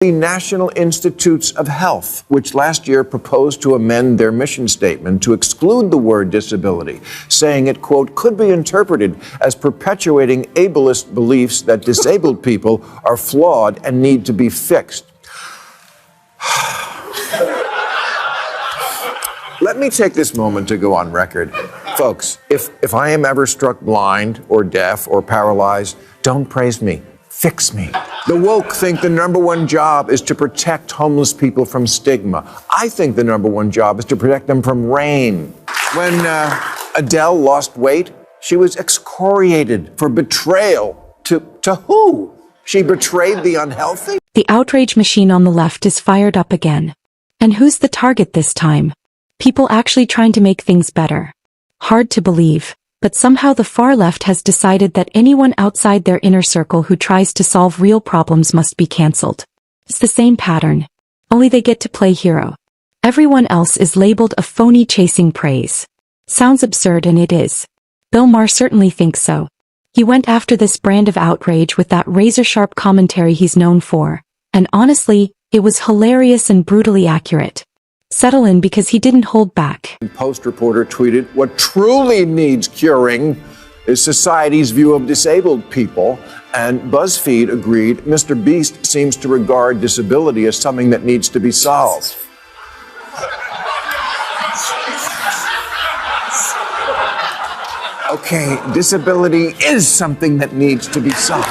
The National Institutes of Health, which last year proposed to amend their mission statement to exclude the word disability, saying it, quote, could be interpreted as perpetuating ableist beliefs that disabled people are flawed and need to be fixed. Let me take this moment to go on record. Folks, if I am ever struck blind or deaf or paralyzed, don't praise me. Fix me. The woke think the number one job is to protect homeless people from stigma. I think the number one job is to protect them from rain. When Adele lost weight, she was excoriated for betrayal. To who? She betrayed the unhealthy? The outrage machine on the left is fired up again. And who's the target this time? People actually trying to make things better. Hard to believe. But somehow the far left has decided that anyone outside their inner circle who tries to solve real problems must be cancelled. It's the same pattern. Only they get to play hero. Everyone else is labeled a phony chasing praise. Sounds absurd, and it is. Bill Maher certainly thinks so. He went after this brand of outrage with that razor-sharp commentary he's known for. And honestly, it was hilarious and brutally accurate. Settle in, because he didn't hold back. Post reporter tweeted, what truly needs curing is society's view of disabled people. And BuzzFeed agreed, Mr. Beast seems to regard disability as something that needs to be solved. Okay, disability is something that needs to be solved.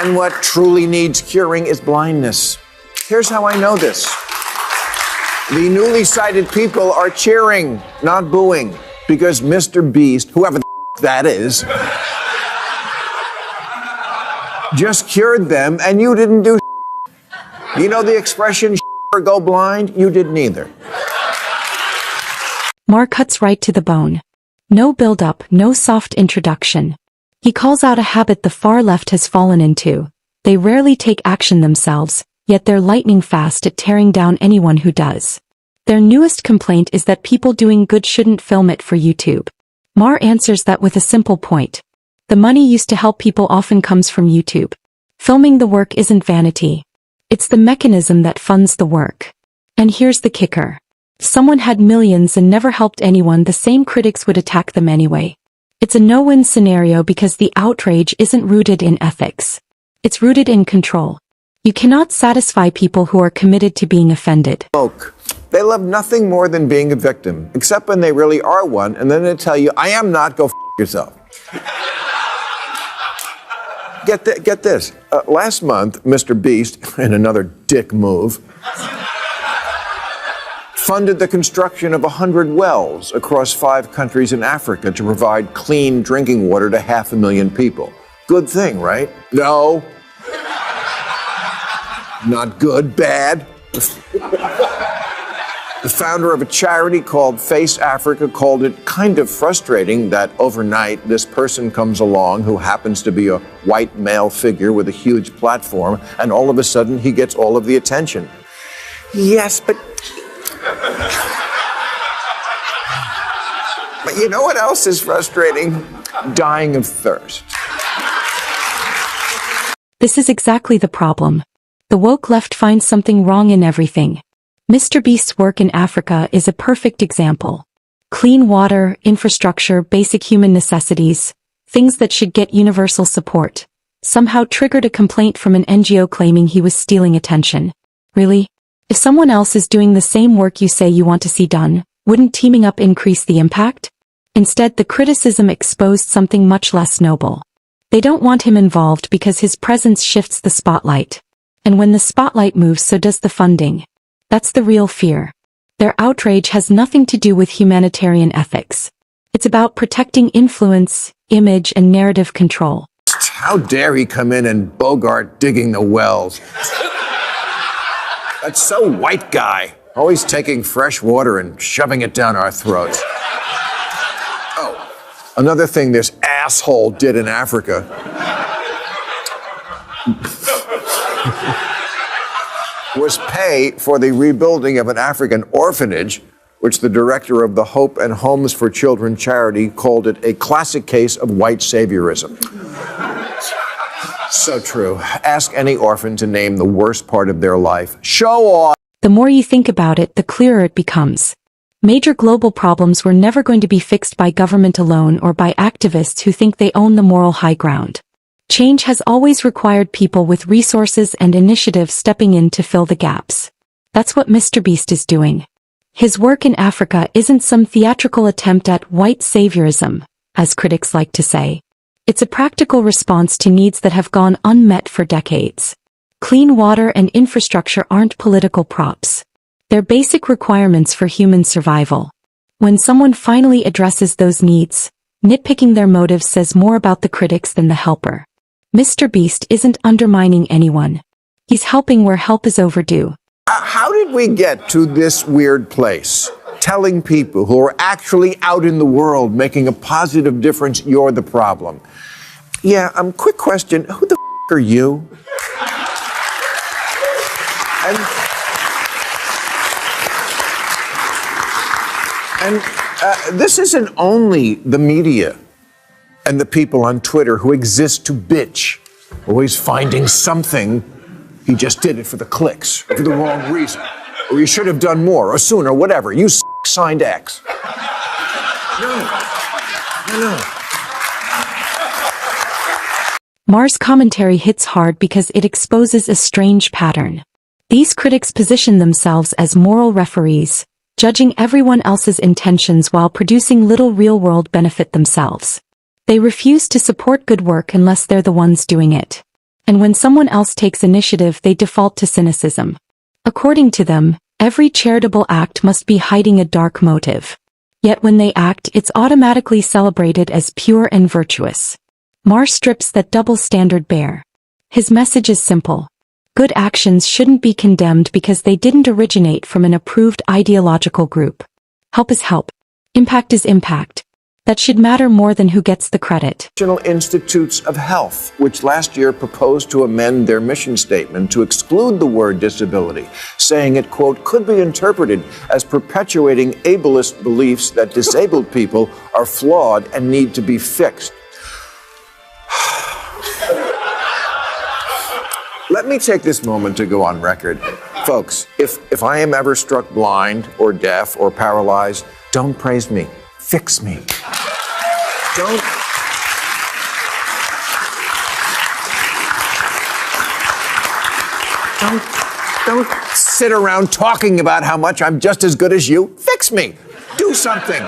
And what truly needs curing is blindness. Here's how I know this. The newly sighted people are cheering, not booing, because Mr. Beast, whoever the that is, just cured them and you didn't do. You know the expression or go blind? You didn't either. Maher cuts right to the bone. No build-up, no soft introduction. He calls out a habit the far left has fallen into. They rarely take action themselves, yet they're lightning fast at tearing down anyone who does. Their newest complaint is that people doing good shouldn't film it for YouTube. Maher answers that with a simple point. The money used to help people often comes from YouTube. Filming the work isn't vanity. It's the mechanism that funds the work. And here's the kicker. If someone had millions and never helped anyone, the same critics would attack them anyway. It's a no-win scenario because the outrage isn't rooted in ethics. It's rooted in control. You cannot satisfy people who are committed to being offended. They love nothing more than being a victim, except when they really are one, and then they tell you, I am not, go f*** yourself. Get this. Last month, Mr. Beast, in another dick move, funded the construction of 100 wells across 5 countries in Africa to provide clean drinking water to 500,000 people. Good thing, right? No. Not good, bad. The founder of a charity called Face Africa called it kind of frustrating that overnight this person comes along who happens to be a white male figure with a huge platform, and all of a sudden he gets all of the attention. Yes, but you know what else is frustrating? Dying of thirst. This is exactly the problem. The woke left finds something wrong in everything. Mr. Beast's work in Africa is a perfect example. Clean water, infrastructure, basic human necessities, things that should get universal support, somehow triggered a complaint from an NGO claiming he was stealing attention. Really? If someone else is doing the same work you say you want to see done, wouldn't teaming up increase the impact? Instead, the criticism exposed something much less noble. They don't want him involved because his presence shifts the spotlight. And when the spotlight moves, so does the funding. That's the real fear. Their outrage has nothing to do with humanitarian ethics. It's about protecting influence, image, and narrative control. How dare he come in and bogart digging the wells? That's so white guy, always taking fresh water and shoving it down our throats. Oh, another thing this asshole did in Africa was pay for the rebuilding of an African orphanage which the director of the Hope and Homes for Children charity called it a classic case of white saviorism. So true. Ask any orphan to name the worst part of their life. Show off. The more you think about it, the clearer it becomes. Major global problems were never going to be fixed by government alone or by activists who think they own the moral high ground. Change has always required people with resources and initiative stepping in to fill the gaps. That's what Mr. Beast is doing. His work in Africa isn't some theatrical attempt at white saviorism, as critics like to say. It's a practical response to needs that have gone unmet for decades. Clean water and infrastructure aren't political props. They're basic requirements for human survival. When someone finally addresses those needs, nitpicking their motives says more about the critics than the helper. Mr. Beast isn't undermining anyone. He's helping where help is overdue. How did we get to this weird place? Telling people who are actually out in the world making a positive difference, you're the problem. Yeah, quick question. Who the are you? And this isn't only the media and the people on Twitter who exist to bitch, always finding something. He just did it for the clicks, or for the wrong reason, or you should have done more, or sooner, whatever. You signed X. No. Maher's commentary hits hard because it exposes a strange pattern. These critics position themselves as moral referees, judging everyone else's intentions while producing little real-world benefit themselves. They refuse to support good work unless they're the ones doing it. And when someone else takes initiative, they default to cynicism. According to them, every charitable act must be hiding a dark motive. Yet when they act, it's automatically celebrated as pure and virtuous. Maher strips that double standard bare. His message is simple. Good actions shouldn't be condemned because they didn't originate from an approved ideological group. Help is help. Impact is impact. That should matter more than who gets the credit. National Institutes of Health, which last year proposed to amend their mission statement to exclude the word disability, saying it, quote, could be interpreted as perpetuating ableist beliefs that disabled people are flawed and need to be fixed. Let me take this moment to go on record. Folks, if I am ever struck blind or deaf or paralyzed, don't praise me. Fix me. Don't sit around talking about how much I'm just as good as you. Fix me. Do something.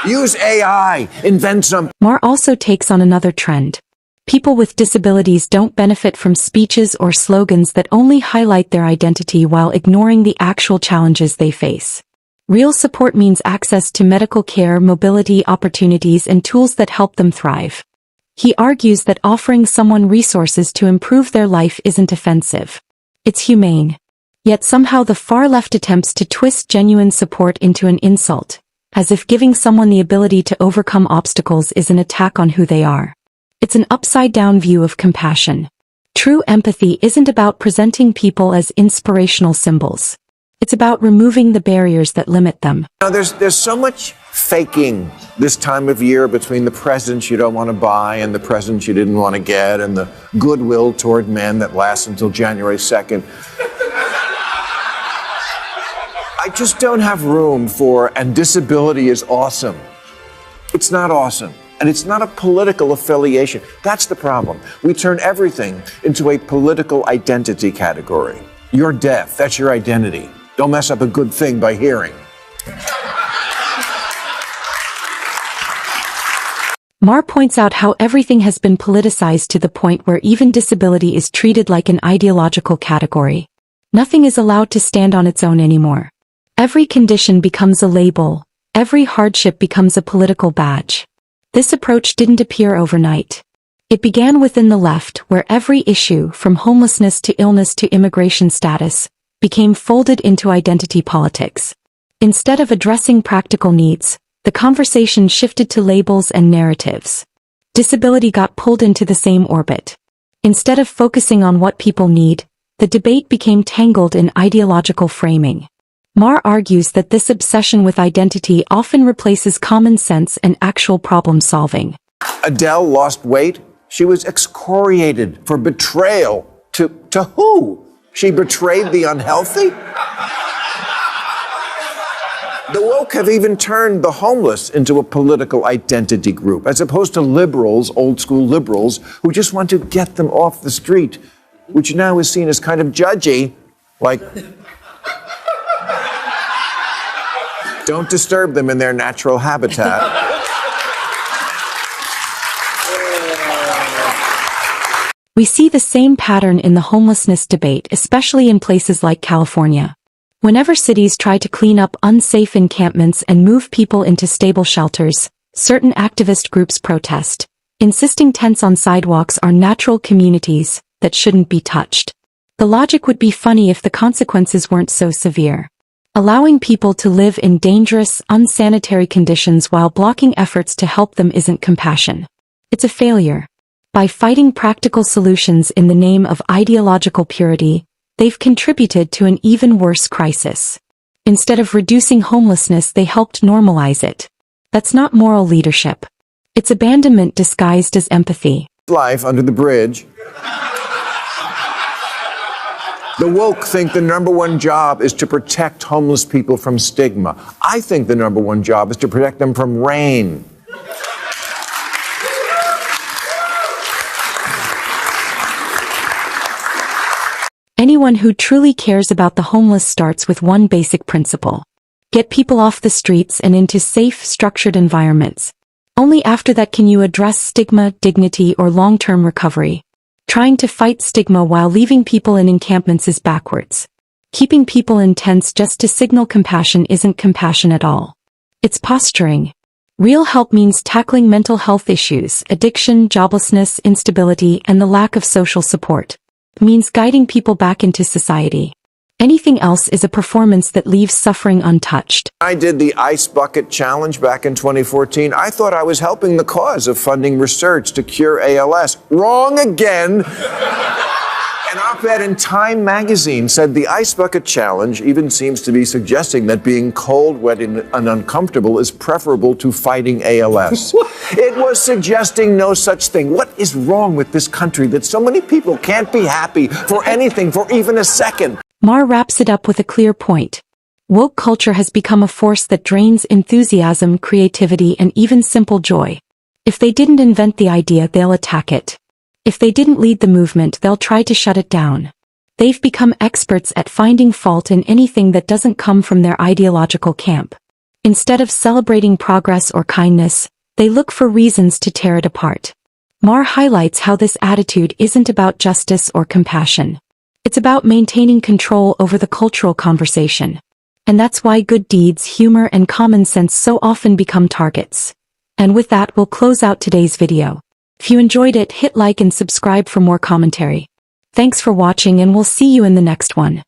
Use AI. Invent something. Maher also takes on another trend. People with disabilities don't benefit from speeches or slogans that only highlight their identity while ignoring the actual challenges they face. Real support means access to medical care, mobility opportunities, and tools that help them thrive. He argues that offering someone resources to improve their life isn't offensive. It's humane. Yet somehow the far left attempts to twist genuine support into an insult, as if giving someone the ability to overcome obstacles is an attack on who they are. It's an upside-down view of compassion. True empathy isn't about presenting people as inspirational symbols. It's about removing the barriers that limit them. Now, there's so much faking this time of year between the presents you don't want to buy and the presents you didn't want to get and the goodwill toward men that lasts until January 2nd. I just don't have room for, and disability is awesome. It's not awesome. And it's not a political affiliation. That's the problem. We turn everything into a political identity category. You're deaf. That's your identity. Don't mess up a good thing by hearing. Maher points out how everything has been politicized to the point where even disability is treated like an ideological category. Nothing is allowed to stand on its own anymore. Every condition becomes a label. Every hardship becomes a political badge. This approach didn't appear overnight. It began within the left, where every issue, from homelessness to illness to immigration status, became folded into identity politics. Instead of addressing practical needs, the conversation shifted to labels and narratives. Disability got pulled into the same orbit. Instead of focusing on what people need, the debate became tangled in ideological framing. Maher argues that this obsession with identity often replaces common sense and actual problem solving. Adele lost weight. She was excoriated for betrayal. To who? She betrayed the unhealthy? The woke have even turned the homeless into a political identity group, as opposed to liberals, old school liberals, who just want to get them off the street, which now is seen as kind of judgy, like, don't disturb them in their natural habitat. We see the same pattern in the homelessness debate, especially in places like California. Whenever cities try to clean up unsafe encampments and move people into stable shelters, certain activist groups protest, insisting tents on sidewalks are natural communities that shouldn't be touched. The logic would be funny if the consequences weren't so severe. Allowing people to live in dangerous, unsanitary conditions while blocking efforts to help them isn't compassion. It's a failure. By fighting practical solutions in the name of ideological purity, they've contributed to an even worse crisis. Instead of reducing homelessness, they helped normalize it. That's not moral leadership. It's abandonment disguised as empathy. Life under the bridge. The woke think the number one job is to protect homeless people from stigma. I think the number one job is to protect them from rain. Anyone who truly cares about the homeless starts with one basic principle. Get people off the streets and into safe, structured environments. Only after that can you address stigma, dignity, or long-term recovery. Trying to fight stigma while leaving people in encampments is backwards. Keeping people in tents just to signal compassion isn't compassion at all. It's posturing. Real help means tackling mental health issues, addiction, joblessness, instability, and the lack of social support. It means guiding people back into society. Anything else is a performance that leaves suffering untouched. I did the Ice Bucket Challenge back in 2014. I thought I was helping the cause of funding research to cure ALS. Wrong again. An op-ed in Time magazine said the Ice Bucket Challenge even seems to be suggesting that being cold, wet, and uncomfortable is preferable to fighting ALS. It was suggesting no such thing. What is wrong with this country that so many people can't be happy for anything for even a second? Maher wraps it up with a clear point. Woke culture has become a force that drains enthusiasm, creativity, and even simple joy. If they didn't invent the idea, they'll attack it. If they didn't lead the movement, they'll try to shut it down. They've become experts at finding fault in anything that doesn't come from their ideological camp. Instead of celebrating progress or kindness, they look for reasons to tear it apart. Maher highlights how this attitude isn't about justice or compassion. It's about maintaining control over the cultural conversation. And that's why good deeds, humor, and common sense so often become targets. And with that, we'll close out today's video. If you enjoyed it, hit like and subscribe for more commentary. Thanks for watching, and we'll see you in the next one.